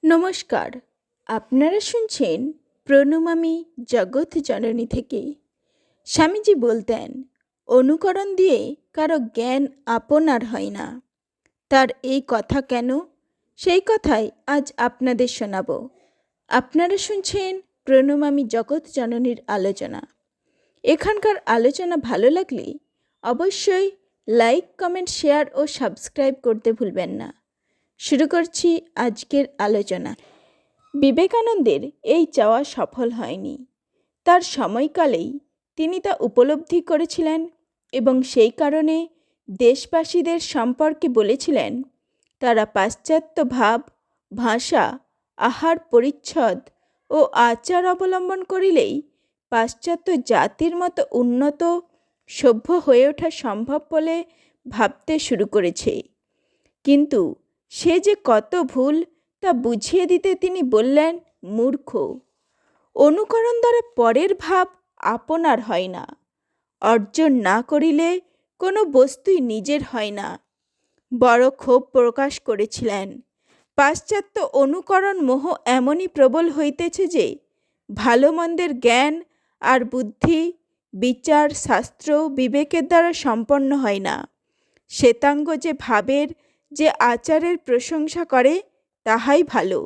নমস্কার, আপনারা শুনছেন প্রণমামী জগৎ জননী থেকে। স্বামীজি বলতেন, অনুকরণ দিয়ে কারো জ্ঞান আপনার হয় না। তার এই কথা কেন, সেই কথাই আজ আপনাদের শোনাব। আপনারা শুনছেন প্রণমামী জগৎ জননীর আলোচনা। এখানকার আলোচনা ভালো লাগলে অবশ্যই লাইক, কমেন্ট, শেয়ার ও সাবস্ক্রাইব করতে ভুলবেন না। শুরু করছি আজকের আলোচনা। বিবেকানন্দের এই চাওয়া সফল হয়নি। তার সময়কালেই তিনি তা উপলব্ধি করেছিলেন এবং সেই কারণে দেশবাসীদের সম্পর্কে বলেছিলেন, তারা পাশ্চাত্য ভাব, ভাষা, আহার পরিচ্ছদ ও আচার অবলম্বন করিলেই পাশ্চাত্য জাতির মতো উন্নত সভ্য হয়ে ওঠা সম্ভব বলে ভাবতে শুরু করেছে। কিন্তু সে যে কত ভুল তা বুঝিয়ে দিতে তিনি বললেন, মূর্খ, অনুকরণ দ্বারা পরের ভাব আপনার হয় না। অর্জন না করিলে কোনো বস্তুই নিজের হয় না। বড় ক্ষোভ প্রকাশ করেছিলেন। পাশ্চাত্য অনুকরণ মোহ এমনই প্রবল হইতেছে যে ভালো মন্দের জ্ঞান আর বুদ্ধি, বিচার, শাস্ত্র, বিবেকের দ্বারা সম্পন্ন হয় না। শ্বেতাঙ্গ যে ভাবের, যে আচারের প্রশংসা করে তাহাই ভালো,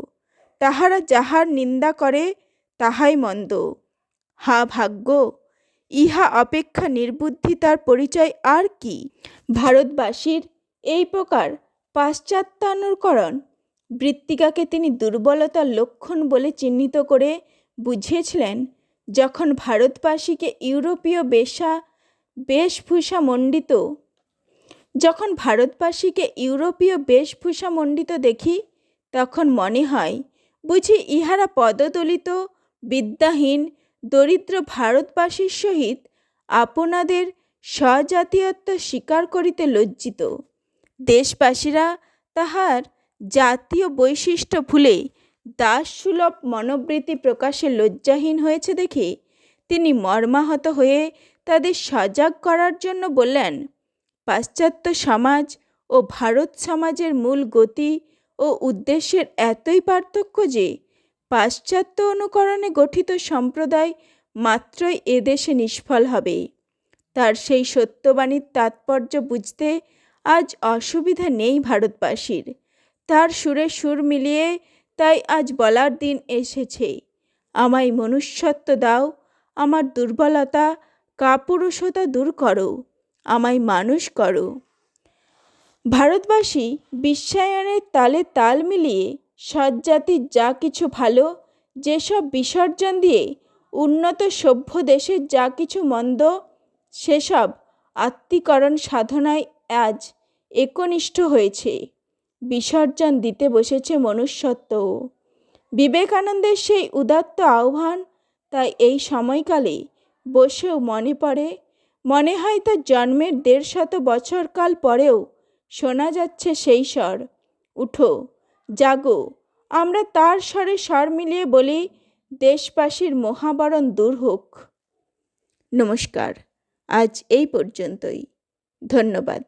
তাহারা যাহার নিন্দা করে তাহাই মন্দ। হা ভাগ্য! ইহা অপেক্ষা নির্বুদ্ধিতার পরিচয় আর কি? ভারতবাসীর এই প্রকার পাশ্চাত্যানুকরণ বৃত্তিকাকে তিনি দুর্বলতার লক্ষণ বলে চিহ্নিত করে বুঝিয়েছিলেন, যখন ভারতবাসীকে ইউরোপীয় বেশভূষামণ্ডিত দেখি, তখন মনে হয় বুঝি ইহারা পদদলিত, বিদ্যাহীন, দরিদ্র ভারতবাসীর সহিত আপনাদের স্বজাতীয়ত্ব স্বীকার করিতে লজ্জিত। দেশবাসীরা তাহার জাতীয় বৈশিষ্ট্য ভুলে দাসসুলভ মনোবৃত্তি প্রকাশে লজ্জাহীন হয়েছে দেখে তিনি মর্মাহত হয়ে তাদের সজাগ করার জন্য বললেন, পাশ্চাত্য সমাজ ও ভারত সমাজের মূল গতি ও উদ্দেশ্যের এতই পার্থক্য যে পাশ্চাত্য অনুকরণে গঠিত সম্প্রদায় মাত্রই এদেশে নিষ্ফল হবে। তার সেই সত্যবাণীর তাৎপর্য বুঝতে আজ অসুবিধা নেই ভারতবাসীর। তার সুরে সুর মিলিয়ে তাই আজ বলার দিন এসেছে, আমায় মনুষ্যত্ব দাও, আমার দুর্বলতা, কাপুরুষতা দূর করো, আমায় মানুষ করো। ভারতবাসী বিশ্বায়নের তালে তাল মিলিয়ে সজ্জাতির যা কিছু ভালো, যেসব বিসর্জন দিয়ে উন্নত সভ্য দেশের যা কিছু মন্দ, সেসব আত্মীকরণ সাধনায় আজ একনিষ্ঠ হয়েছে। বিসর্জন দিতে বসেছে মনুষ্যত্ব। বিবেকানন্দের সেই উদাত্ত আহ্বান তাই এই সময়কালে বসেও মনে পড়ে। মনে হয় তার জন্মের 150 বছরকাল পরেও শোনা যাচ্ছে সেই স্বর, উঠো, জাগো। আমরা তার স্বরে স্বর মিলিয়ে বলি, দেশবাসীর মহাবরণ দূর হোক। নমস্কার, আজ এই পর্যন্তই। ধন্যবাদ।